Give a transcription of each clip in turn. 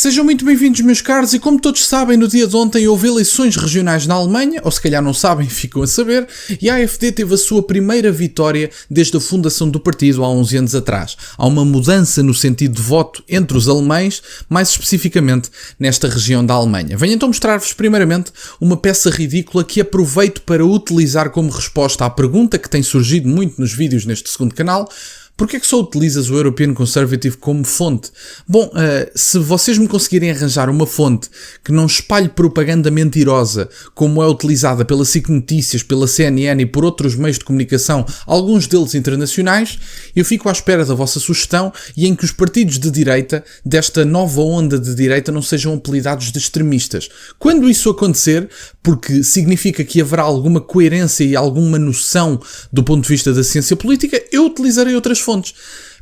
Sejam muito bem-vindos, meus caros, e como todos sabem, no dia de ontem houve eleições regionais na Alemanha, ou se calhar não sabem, ficam a saber, e a AfD teve a sua primeira vitória desde a fundação do partido há 11 anos atrás. Há uma mudança no sentido de voto entre os alemães, mais especificamente nesta região da Alemanha. Venho então mostrar-vos primeiramente uma peça ridícula que aproveito para utilizar como resposta à pergunta que tem surgido muito nos vídeos neste segundo canal: porquê é que só utilizas o European Conservative como fonte? Bom, se vocês me conseguirem arranjar uma fonte que não espalhe propaganda mentirosa, como é utilizada pela SIC Notícias, pela CNN e por outros meios de comunicação, alguns deles internacionais, eu fico à espera da vossa sugestão e em que os partidos de direita, desta nova onda de direita, não sejam apelidados de extremistas. Quando isso acontecer, porque significa que haverá alguma coerência e alguma noção do ponto de vista da ciência política, eu utilizarei outras fontes.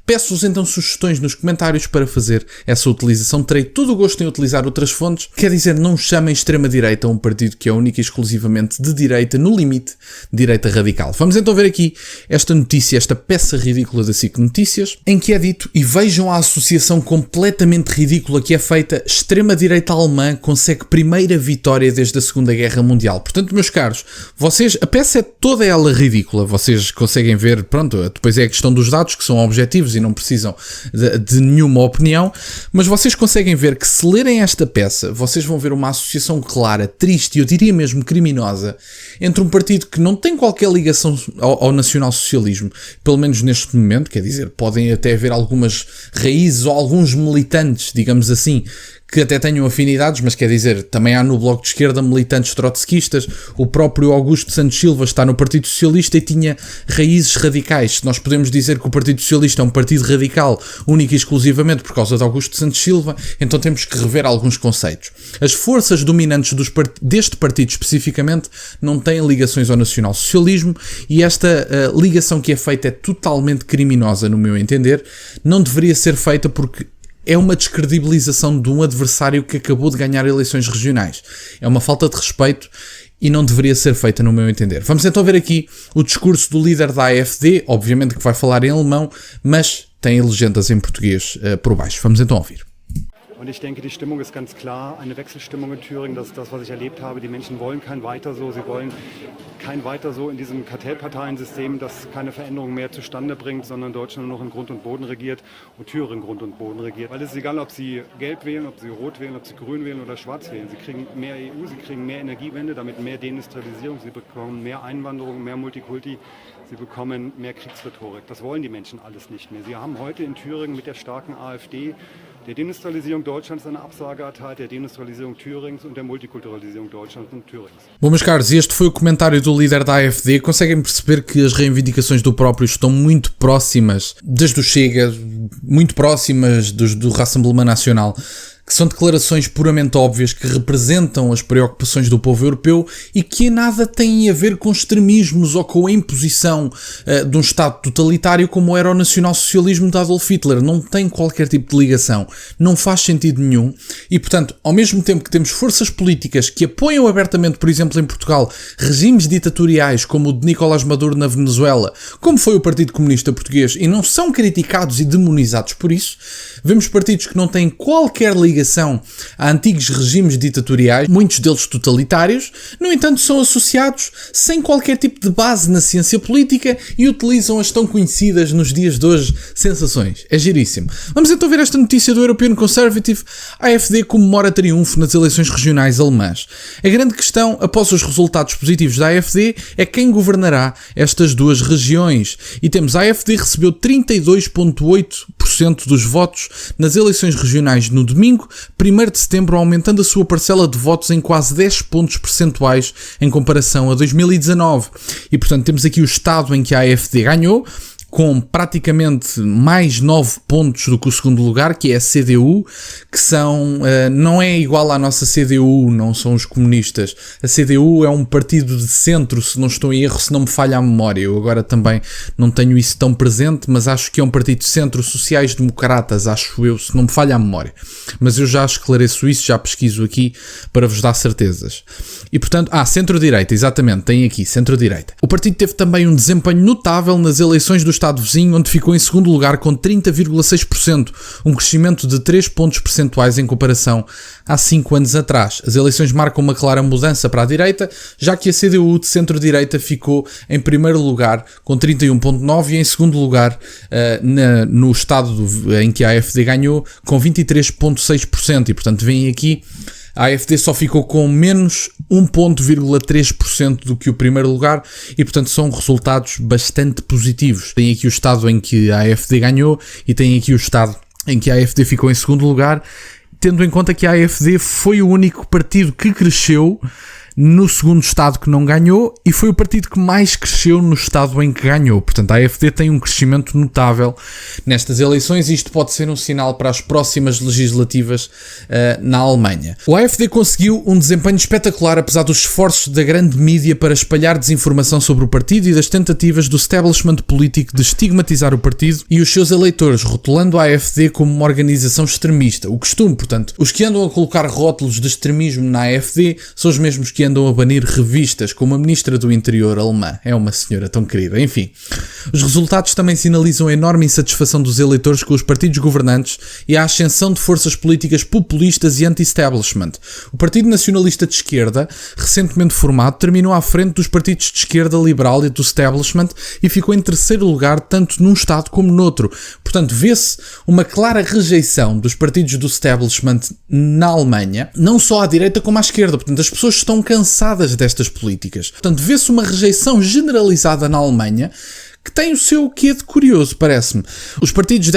Peço-vos então sugestões nos comentários para fazer essa utilização. Terei todo o gosto em utilizar outras fontes. Quer dizer, não chamem extrema-direita a um partido que é única e exclusivamente de direita, no limite, direita radical. Vamos então ver aqui esta notícia, esta peça ridícula da SIC Notícias, em que é dito, e vejam a associação completamente ridícula que é feita: extrema-direita alemã consegue primeira vitória desde a Segunda Guerra Mundial. Portanto, meus caros, vocês, a peça é toda ela ridícula, vocês conseguem ver, pronto, depois é a questão dos dados que são objetivos e não precisam de nenhuma opinião, mas vocês conseguem ver que, se lerem esta peça, vocês vão ver uma associação clara, triste e eu diria mesmo criminosa, entre um partido que não tem qualquer ligação ao nacional-socialismo, pelo menos neste momento, quer dizer, podem até haver algumas raízes ou alguns militantes, digamos assim, que até tenham afinidades, mas quer dizer, também há no Bloco de Esquerda militantes trotskistas, o próprio Augusto Santos Silva está no Partido Socialista e tinha raízes radicais. Se nós podemos dizer que o Partido Socialista é um partido radical único e exclusivamente por causa de Augusto Santos Silva, então temos que rever alguns conceitos. As forças dominantes deste partido especificamente não têm ligações ao nacional-socialismo e esta ligação que é feita é totalmente criminosa, no meu entender. Não deveria ser feita porque é uma descredibilização de um adversário que acabou de ganhar eleições regionais. É uma falta de respeito e não deveria ser feita, no meu entender. Vamos então ver aqui o discurso do líder da AfD, obviamente que vai falar em alemão, mas tem legendas em português por baixo. Vamos então ouvir. Und ich denke, die Stimmung ist ganz klar, eine Wechselstimmung in Thüringen, das ist das, was ich erlebt habe. Die Menschen wollen kein Weiter so, sie wollen kein Weiter so in diesem Kartellparteiensystem, das keine Veränderung mehr zustande bringt, sondern Deutschland nur noch in Grund und Boden regiert und Thüringen Grund und Boden regiert. Weil es ist egal, ob sie gelb wählen, ob sie rot wählen, ob sie grün wählen oder schwarz wählen. Sie kriegen mehr EU, sie kriegen mehr Energiewende, damit mehr Deindustrialisierung, sie bekommen mehr Einwanderung, mehr Multikulti, sie bekommen mehr Kriegsrhetorik. Das wollen die Menschen alles nicht mehr. Sie haben heute in Thüringen mit der starken AfD der Deindustrialisierung Deutschlands eine Absage erteilt, der Deindustrialisierung Thürings und der Multikulturalisierung Deutschlands und Thürings. Bom, meus caros, este foi o comentário do líder da AfD. Conseguem perceber que as reivindicações do próprio estão muito próximas, desde o Chega, muito próximas do Rassemblement Nacional, que são declarações puramente óbvias que representam as preocupações do povo europeu e que em nada têm a ver com extremismos ou com a imposição de um Estado totalitário como era o nacional-socialismo de Adolf Hitler. Não tem qualquer tipo de ligação, não faz sentido nenhum e, portanto, ao mesmo tempo que temos forças políticas que apoiam abertamente, por exemplo, em Portugal, regimes ditatoriais como o de Nicolás Maduro na Venezuela, como foi o Partido Comunista Português, e não são criticados e demonizados por isso, vemos partidos que não têm qualquer ligação a antigos regimes ditatoriais, muitos deles totalitários, no entanto são associados sem qualquer tipo de base na ciência política e utilizam as tão conhecidas nos dias de hoje sensações. É giríssimo. Vamos então ver esta notícia do European Conservative. A AfD comemora triunfo nas eleições regionais alemãs. A grande questão, após os resultados positivos da AfD, é quem governará estas duas regiões. E temos a AfD recebeu 32,8% dos votos nas eleições regionais no domingo, 1º de setembro, aumentando a sua parcela de votos em quase 10 pontos percentuais em comparação a 2019. E, portanto, temos aqui o estado em que a AfD ganhou, com praticamente mais 9 pontos do que o segundo lugar, que é a CDU, que são, não é igual à nossa CDU, não são os comunistas. A CDU é um partido de centro, se não estou em erro, se não me falha a memória. Eu agora também não tenho isso tão presente, mas acho que é um partido de centro, sociais-democratas, acho eu, se não me falha a memória. Mas eu já esclareço isso, já pesquiso aqui para vos dar certezas. E portanto, centro-direita, exatamente, tem aqui, centro-direita. O partido teve também um desempenho notável nas eleições do estado vizinho, onde ficou em segundo lugar com 30,6%, um crescimento de 3 pontos percentuais em comparação há 5 anos atrás. As eleições marcam uma clara mudança para a direita, já que a CDU de centro-direita ficou em primeiro lugar com 31,9% e em segundo lugar no estado em que a AfD ganhou com 23,6%, e portanto vem aqui a AfD só ficou com menos 1,3% do que o primeiro lugar e, portanto, são resultados bastante positivos. Tem aqui o estado em que a AfD ganhou e tem aqui o estado em que a AfD ficou em segundo lugar, tendo em conta que a AfD foi o único partido que cresceu no segundo estado que não ganhou e foi o partido que mais cresceu no estado em que ganhou. Portanto, a AfD tem um crescimento notável nestas eleições e isto pode ser um sinal para as próximas legislativas na Alemanha. O AfD conseguiu um desempenho espetacular apesar dos esforços da grande mídia para espalhar desinformação sobre o partido e das tentativas do establishment político de estigmatizar o partido e os seus eleitores, rotulando a AfD como uma organização extremista. O costume, portanto, os que andam a colocar rótulos de extremismo na AfD são os mesmos que andam a banir revistas, como a ministra do Interior alemã. É uma senhora tão querida. Enfim, os resultados também sinalizam a enorme insatisfação dos eleitores com os partidos governantes e a ascensão de forças políticas populistas e anti-establishment. O Partido Nacionalista de Esquerda, recentemente formado, terminou à frente dos partidos de esquerda liberal e do establishment e ficou em terceiro lugar tanto num estado como noutro. Portanto, vê-se uma clara rejeição dos partidos do establishment na Alemanha, não só à direita como à esquerda. Portanto, as pessoas estão cansadas destas políticas. Portanto, vê-se uma rejeição generalizada na Alemanha que tem o seu quê de curioso, parece-me. Os partidos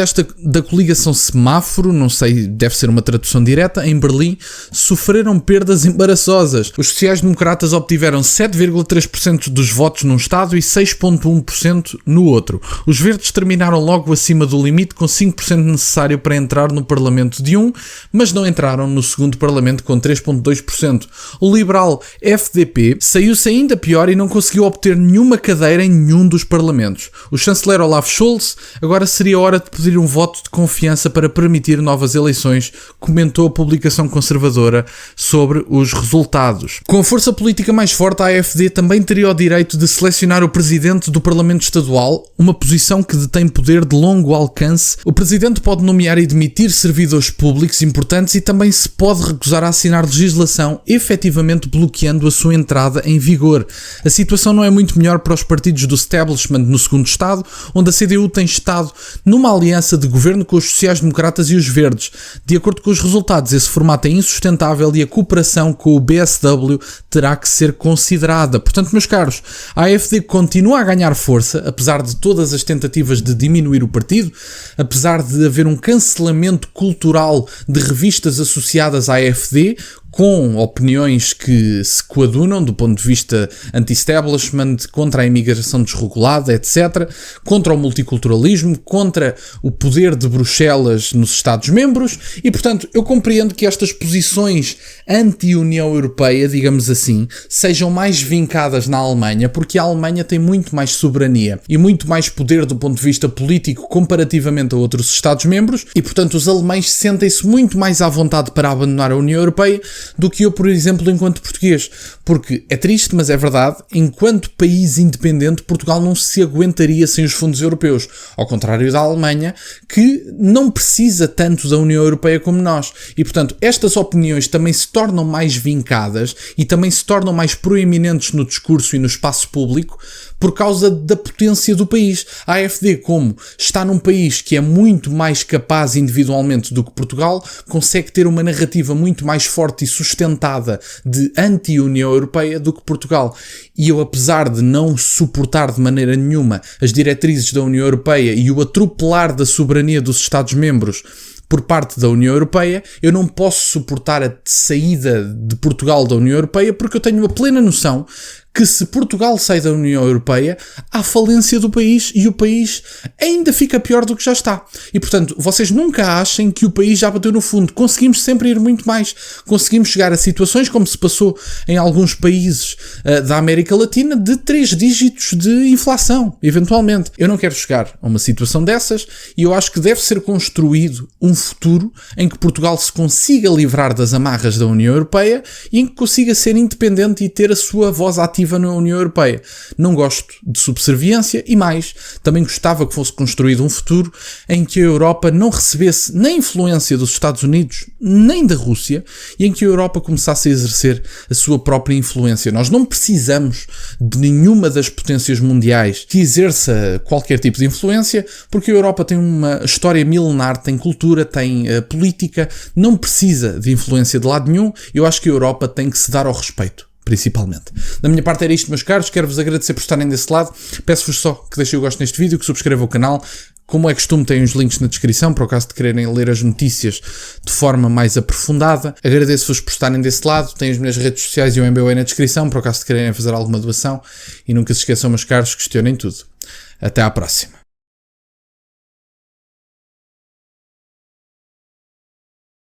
da coligação Semáforo, não sei, deve ser uma tradução direta, em Berlim, sofreram perdas embaraçosas. Os sociais-democratas obtiveram 7,3% dos votos num estado e 6,1% no outro. Os verdes terminaram logo acima do limite com 5% necessário para entrar no parlamento de um, mas não entraram no segundo parlamento com 3,2%. O liberal FDP saiu-se ainda pior e não conseguiu obter nenhuma cadeira em nenhum dos parlamentos. O chanceler Olaf Scholz: agora seria hora de pedir um voto de confiança para permitir novas eleições, comentou a publicação conservadora sobre os resultados. Com a força política mais forte, a AfD também teria o direito de selecionar o presidente do Parlamento Estadual, uma posição que detém poder de longo alcance. O presidente pode nomear e demitir servidores públicos importantes e também se pode recusar a assinar legislação, efetivamente bloqueando a sua entrada em vigor. A situação não é muito melhor para os partidos do establishment no segundo estado, onde a CDU tem estado numa aliança de governo com os sociais-democratas e os verdes. De acordo com os resultados, esse formato é insustentável e a cooperação com o BSW terá que ser considerada. Portanto, meus caros, a AfD continua a ganhar força, apesar de todas as tentativas de diminuir o partido, apesar de haver um cancelamento cultural de revistas associadas à AfD, com opiniões que se coadunam do ponto de vista anti-establishment, contra a imigração desregulada, etc., contra o multiculturalismo, contra o poder de Bruxelas nos Estados-membros e, portanto, eu compreendo que estas posições anti-União Europeia, digamos assim, sejam mais vincadas na Alemanha, porque a Alemanha tem muito mais soberania e muito mais poder do ponto de vista político comparativamente a outros Estados-membros e, portanto, os alemães sentem-se muito mais à vontade para abandonar a União Europeia do que eu, por exemplo, enquanto português. Porque é triste, mas é verdade, enquanto país independente, Portugal não se aguentaria sem os fundos europeus. Ao contrário da Alemanha, que não precisa tanto da União Europeia como nós. E, portanto, estas opiniões também se tornam mais vincadas e também se tornam mais proeminentes no discurso e no espaço público por causa da potência do país. A AfD, como está num país que é muito mais capaz individualmente do que Portugal, consegue ter uma narrativa muito mais forte e sustentada de anti-União Europeia do que Portugal. E eu, apesar de não suportar de maneira nenhuma as diretrizes da União Europeia e o atropelar da soberania dos Estados-membros por parte da União Europeia, eu não posso suportar a saída de Portugal da União Europeia porque eu tenho a plena noção que se Portugal sai da União Europeia, há falência do país e o país ainda fica pior do que já está. E, portanto, vocês nunca achem que o país já bateu no fundo. Conseguimos sempre ir muito mais. Conseguimos chegar a situações, como se passou em alguns países da América Latina, de 3 dígitos de inflação, eventualmente. Eu não quero chegar a uma situação dessas e eu acho que deve ser construído um futuro em que Portugal se consiga livrar das amarras da União Europeia e em que consiga ser independente e ter a sua voz ativa ativa na União Europeia. Não gosto de subserviência e mais, também gostava que fosse construído um futuro em que a Europa não recebesse nem influência dos Estados Unidos, nem da Rússia, e em que a Europa começasse a exercer a sua própria influência. Nós não precisamos de nenhuma das potências mundiais que exerça qualquer tipo de influência, porque a Europa tem uma história milenar, tem cultura, tem política, não precisa de influência de lado nenhum. Eu acho que a Europa tem que se dar ao respeito, principalmente. Da minha parte era isto, meus caros. Quero-vos agradecer por estarem desse lado. Peço-vos só que deixem o gosto neste vídeo, que subscrevam o canal. Como é costume, tem os links na descrição, para o caso de quererem ler as notícias de forma mais aprofundada. Agradeço-vos por estarem desse lado. Tem as minhas redes sociais e o MBWay na descrição, para o caso de quererem fazer alguma doação. E nunca se esqueçam, meus caros, questionem tudo. Até à próxima.